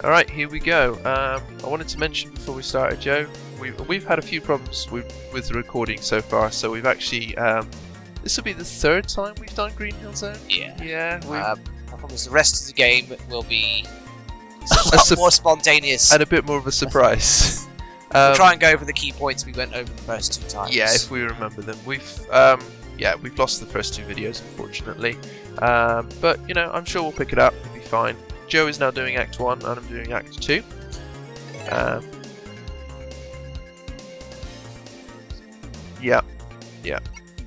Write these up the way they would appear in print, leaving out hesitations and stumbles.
Alright, here we go. I wanted to mention before we started, Joe, we've had a few problems with the recording so far, so we've actually, this will be the third time we've done Green Hill Zone? Yeah. Yeah. I promise the rest of the game will be a lot more spontaneous. And a bit more of a surprise. We'll try and go over the key points we went over the first 2 times. Yeah, if we remember them. We've lost the first 2 videos, unfortunately. But, you know, I'm sure we'll pick it up. It'll be fine. Joe is now doing Act 1 and I'm doing Act 2. Yeah.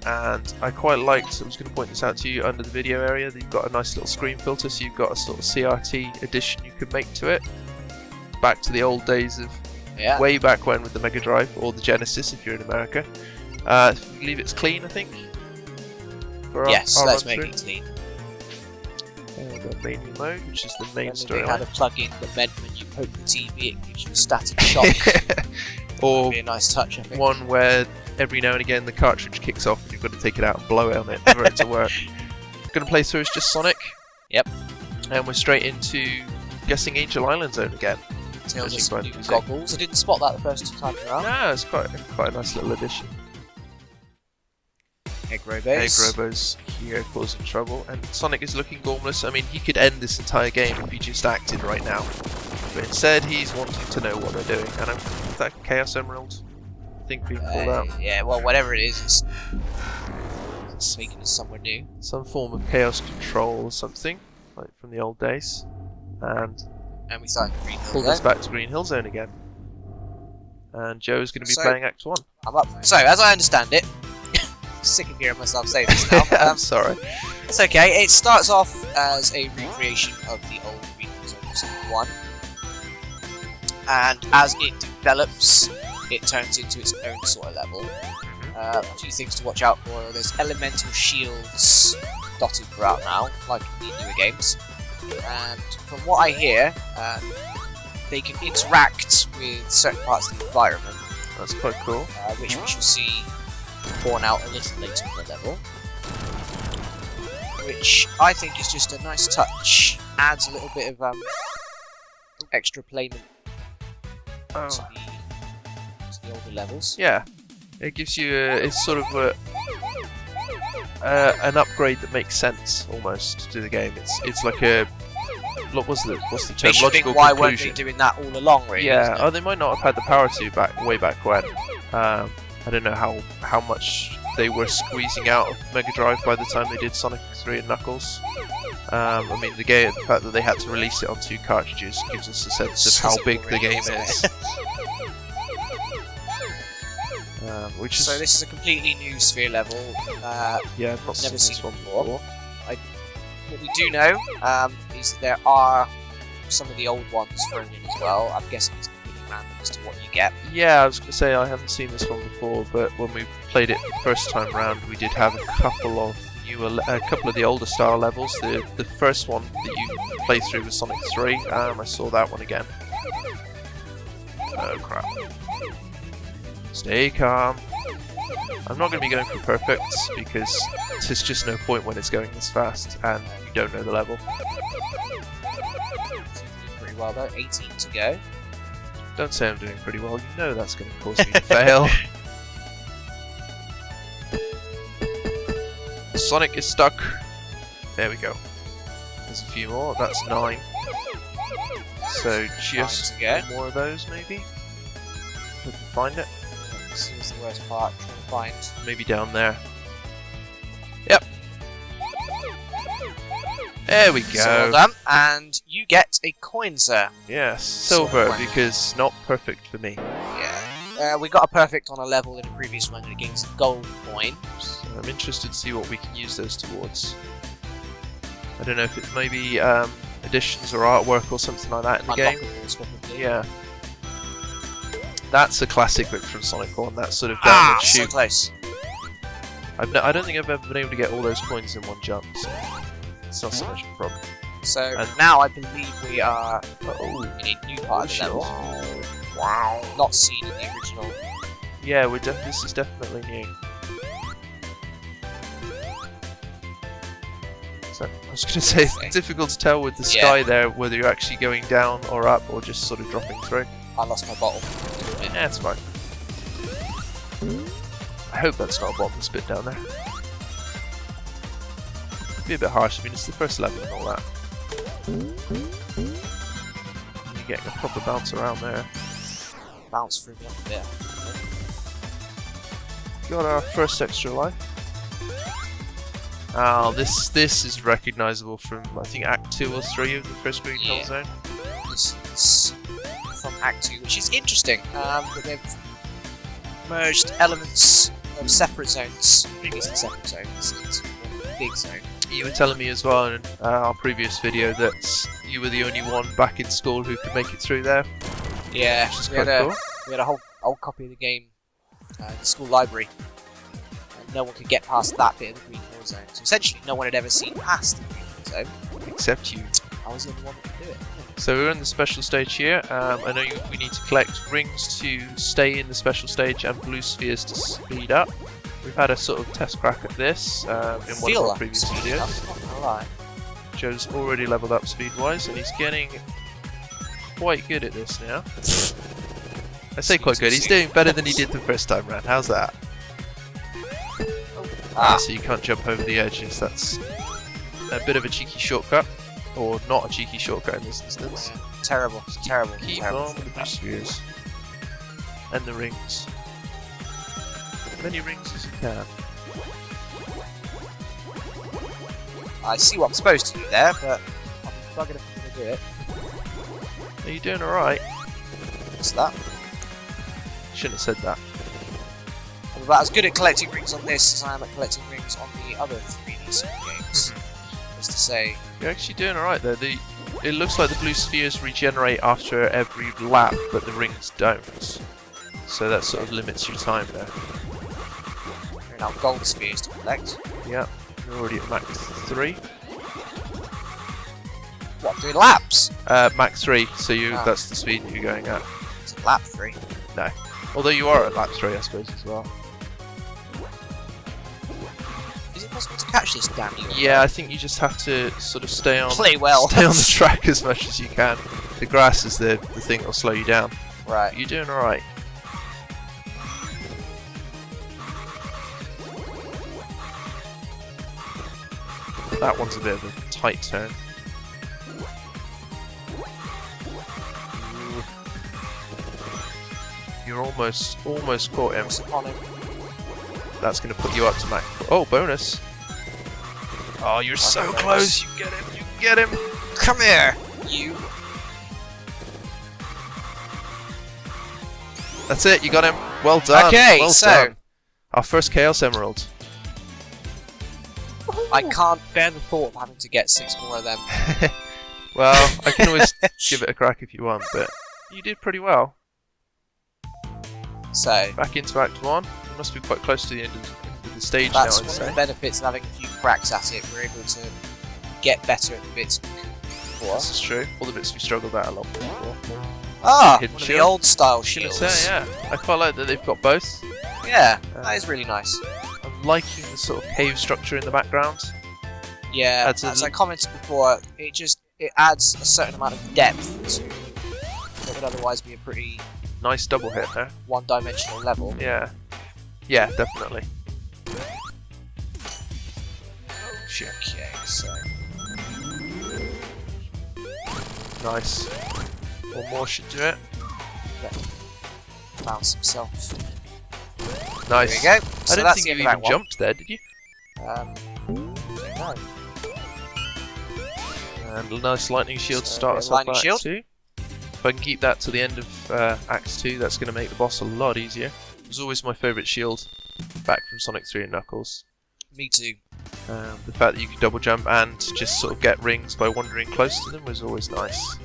And I quite liked, I was going to point this out to you, under the video area, that you've got a nice little screen filter, so you've got a sort of CRT addition you could make to it. Back to the old days of way back when with the Mega Drive, or the Genesis if you're in America. Leave it's clean, I think. Yes, let's make it clean. We've got Mania mode, which is the main story. You kind of plug in the bed when you poke the TV, it gives you a static shock. Or that'd be a nice touch, I think. One where every now and again the cartridge kicks off and you've got to take it out and blow it on it for it to work. Going to play through as just Sonic. Yep. And we're straight into guessing Angel Island Zone again. Tails has some new goggles. I didn't spot that the first 2 times around. No, it's quite a nice little addition. Egg Robos. Egg Robos here causing trouble, and Sonic is looking gormless. I mean, he could end this entire game if he just acted right now. But instead, he's wanting to know what they're doing. And is that Chaos Emerald? I think being pulled out. Yeah, well, whatever it is, it's making us somewhere new. Some form of chaos control or something, like from the old days. And we start Green Hill pulled us back to Green Hill Zone again. And Joe's going to be playing Act 1. I'm up. So, as I understand it, sick of hearing myself say this now. I'm sorry. It's okay. It starts off as a recreation of the old Green Hill Zone Sonic 1. And as it develops, it turns into its own sort of level. A few things to watch out for. There's elemental shields dotted throughout now, like in the newer games. And from what I hear, they can interact with certain parts of the environment. That's quite cool. Which we shall see borne out a little later in the level. Which I think is just a nice touch. Adds a little bit of extra playment to the older levels. Yeah, it gives you it's sort of an upgrade that makes sense almost to the game. It's like a what's the term? Makes you think, why weren't they doing that all along, really? Yeah, oh, they might not have had the power to way back when. I don't know how much they were squeezing out of Mega Drive by the time they did Sonic 3 and Knuckles. I mean, the fact that they had to release it on 2 cartridges gives us a sense of how big the game is. So this is a completely new sphere level. Yeah, I've never seen this one before. What we do know is that there are some of the old ones thrown in as well. I'm guessing it's completely random as to what you get. Yeah, I was going to say I haven't seen this one before, but when we played it the first time round, we did have a couple of the older style levels. The first one that you play through was Sonic 3. I saw that one again. Oh crap. Stay calm. I'm not going to be going for perfects because there's just no point when it's going this fast and you don't know the level. Pretty well though, 18 to go. Don't say I'm doing pretty well, you know that's going to cause me to fail. Sonic is stuck. There we go. There's a few more, that's 9. So just one more of those maybe? If we can find it. This is the worst part, trying to find. Maybe down there. Yep. There we go. So well done. And you get a coin, sir. Yes, silver, because not perfect for me. Yeah. We got a perfect on a level in a previous one against a gold coin. So I'm interested to see what we can use those towards. I don't know if it's maybe additions or artwork or something like that in the game. Probably. Yeah. That's a classic bit from Sonic 1, that sort of downward shoot. So close. I don't think I've ever been able to get all those coins in one jump, so it's not so much of a problem. So now I believe we are in a new part of the level. Wow. Not seen in the original. Yeah, this is definitely new. So I was going to say, it's difficult to tell with the sky there whether you're actually going down or up or just sort of dropping through. I lost my bottle. Yeah, it's fine. I hope that's not a bottomless pit down there. It'd be a bit harsh, I mean it's the first level and all that. You're getting a proper bounce around there. Bounce through me up a bit. Got our first extra life. Oh, this is recognisable from I think Act 2 or 3 of the first Green Hill Zone. This is from Act 2, which is interesting. That they've merged elements of separate zones, previously separate zones, into one big zone. You were telling me as well in our previous video that you were the only one back in school who could make it through there. Yeah, which is we quite cool. had a whole old copy of the game in the school library, and no one could get past that bit of the Green Hill Zone. So essentially, no one had ever seen past the Green Hill Zone. Except you. I was the only one that could do it. So we're in the special stage here. I know we need to collect rings to stay in the special stage and blue spheres to speed up. We've had a sort of test crack at this in one of our previous videos. Alright. Joe's already leveled up speed-wise and he's getting quite good at this now. I say quite good, he's doing better than he did the first time round. How's that? So you can't jump over the edges, that's a bit of a cheeky shortcut. Or not a cheeky shortcut in this instance. Terrible, terrible. Keep terrible. on with the blue spheres. And the rings. As many rings as you can. I see what I'm supposed to do there, but I'm bugging if I'm going to do it. Are you doing alright? What's that? Shouldn't have said that. I'm about as good at collecting rings on this as I am at collecting rings on the other 3D Sonic games. As to say... You're actually doing alright there. It looks like the blue spheres regenerate after every lap, but the rings don't. So that sort of limits your time there. There are now gold spheres to collect. Yeah, you're already at Mach 3. What, doing laps? Mach 3, so that's the speed that you're going at. It's a lap 3. No. Although you are at lap 3, I suppose, as well. Is it possible to catch this damn you? Yeah, I think you just have to sort of stay on Play well. Stay on the track as much as you can. The grass is the thing that'll slow you down. Right. You're doing alright. That one's a bit of a tight turn. Ooh. You're almost caught him. Upon him. That's going to put you up to Mach. Oh, bonus! Oh, you're so close! You get him! You get him! Come here, you. That's it. You got him. Well done. Okay, well done. Our first Chaos Emerald. I can't bear the thought of having to get 6 more of them. Well, I can always give it a crack if you want, but you did pretty well. So Back into Act 1. You must be quite close to the end of the stage that's now, I'd one say. of the benefits of having a few cracks at it. We're able to get better at the bits before. This is true. All the bits we struggled at a lot before. Ah, Hidden one of shield. the old style Shouldn't shields. say, yeah. I quite like that they've got both. Yeah, that is really nice. I'm liking the sort of cave structure in the background. Yeah, Adds as a- I commented before, it adds a certain amount of depth to what would otherwise be a pretty Nice double hit there. one-dimensional level. Yeah. Yeah, definitely. Shit. Okay, so Nice. One more should do it. bounce himself. Nice. There we go. I So didn't that's think the you end of even Act 1. jumped there, did you? No. And a nice lightning shield to So, start a us off lightning Act shield. 2. If I can keep that to the end of Act 2, that's going to make the boss a lot easier. It was always my favourite shield back from Sonic 3 and Knuckles. Me too. The fact that you could double jump and just sort of get rings by wandering close to them was always nice.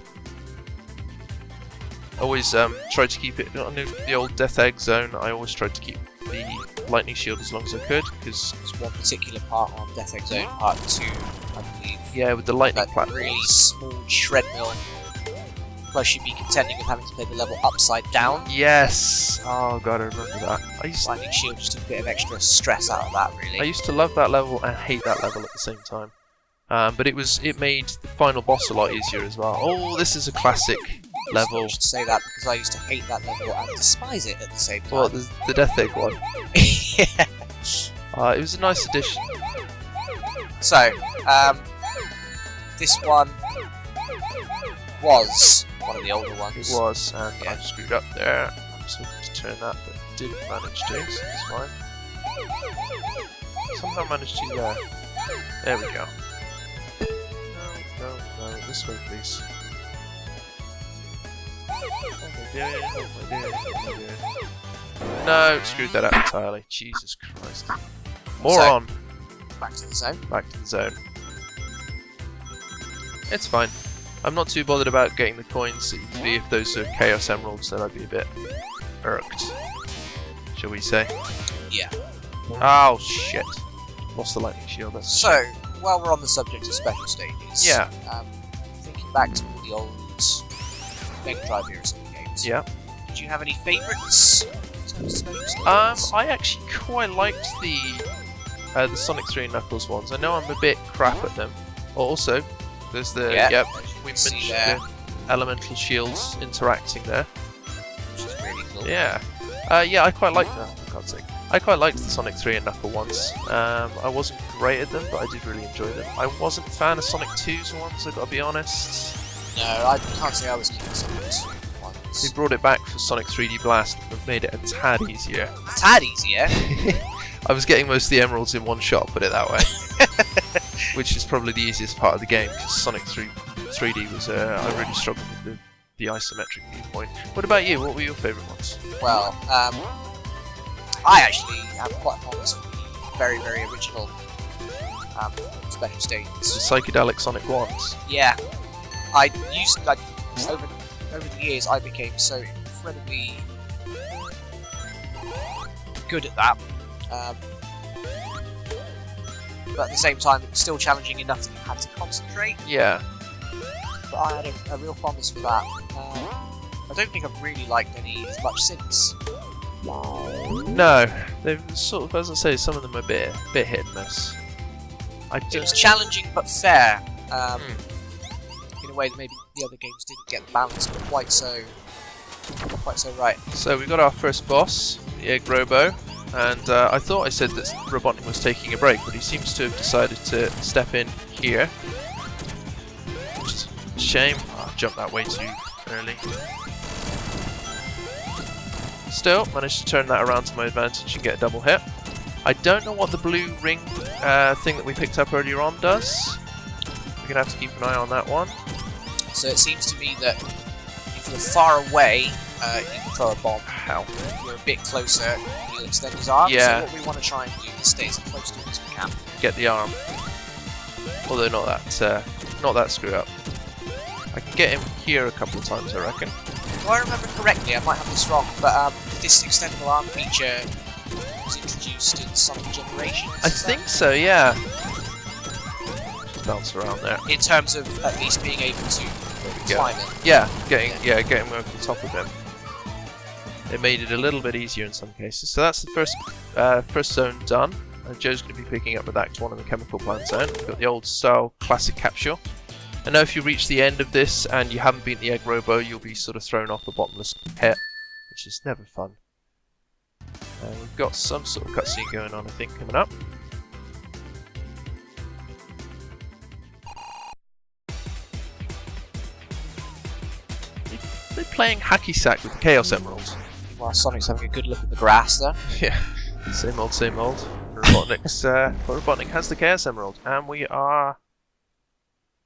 Always tried to keep it on the old Death Egg zone. I always tried to keep the lightning shield as long as I could, because There's one particular part on Death Egg Zone, part 2, I believe. yeah, with the lightning That platforms. really small treadmill. Plus you'd be contending with having to play the level upside down. Yes. Oh god, I remember that. Lightning Shield just took a bit of extra stress out of that, really. I used to love that level and hate that level at the same time. But it made the final boss a lot easier as well. Oh, this is a classic level. I should say that because I used to hate that level and despise it at the same time. Well, the Death Egg one. Yeah. It was a nice addition. So, this one was one of the older ones. It was, and Yeah. I screwed up there. I was hoping to turn that, but didn't manage to, so it's fine. Somehow managed to, there we go. No, this way please. What am I doing? No, screwed that up entirely. Jesus Christ. Moron! Back to the zone. Back to the zone. It's fine. I'm not too bothered about getting the coins. If those are Chaos Emeralds, then I'd be a bit irked, shall we say. Yeah. Oh shit. Lost the lightning shield. That's So, while we're on the subject of special stages, Yeah. Thinking back to the old Mega Drive era Sonic games, Yeah. did you have any favourites in terms of special stages? I actually quite liked the Sonic 3 and Knuckles ones. I know I'm a bit crap at them. Also, there's the Yep, we see mentioned there. the elemental shields interacting there. Which is really cool. Yeah. Yeah, I quite liked that, for God's sake. I quite liked the Sonic 3 and Knuckle ones. I wasn't great at them, but I did really enjoy them. I wasn't a fan of Sonic 2's ones, I've got to be honest. No, I can't say I was keen on Sonic 2 ones. They brought it back for Sonic 3D Blast and made it a tad easier. A tad easier. I was getting most of the emeralds in one shot, put it that way. Which is probably the easiest part of the game, because Sonic 3D was, I really struggled with the isometric viewpoint. What about you? What were your favourite ones? Well, I actually have quite a fondness for the very, very original special stages. The psychedelic Sonic ones. Yeah, over the years I became so incredibly good at that. But at the same time, it was still challenging enough that you had to concentrate. Yeah. But I had a real fondness for that. I don't think I've really liked any as much since. No, they've sort of, as I say, some of them are a bit hit and miss. It was challenging but fair, in a way that maybe the other games didn't get the balance quite so right. So we got our first boss, the Egg Robo, and I thought I said that Robotnik was taking a break, but he seems to have decided to step in here. Which is a shame. Oh, I jumped that way too early. Still, managed to turn that around to my advantage and get a double hit. I don't know what the blue ring thing that we picked up earlier on does. We're going to have to keep an eye on that one. So it seems to me that if you're far away, you can throw a bomb. How? If you're a bit closer, he'll extend his arm. Yeah. So what we want to try and do is stay as close to him as we can. Get the arm. Although not that screw up. I can get him here a couple of times, I reckon. If I remember correctly, I might have this wrong, but this extendable arm feature was introduced in Sonic Generations. I think so, yeah. Just bounce around there. In terms of at least being able to climb it. Yeah, getting over the top of him. It made it a little bit easier in some cases. So that's the first zone done. And Joe's going to be picking up with Act 1 in the Chemical Plant Zone. We've got the old style classic capsule. I know if you reach the end of this and you haven't beaten the Egg Robo, you'll be sort of thrown off a bottomless pit, which is never fun. We've got some sort of cutscene going on, I think, coming up. They're playing hacky sack with the Chaos Emeralds. While Sonic's having a good look at the grass there. Yeah, same old, same old. Robotnik has the Chaos Emerald, and we are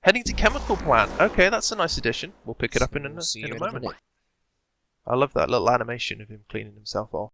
heading to Chemical Plant. Okay, that's a nice addition. We'll pick it up in a moment. I love that little animation of him cleaning himself off.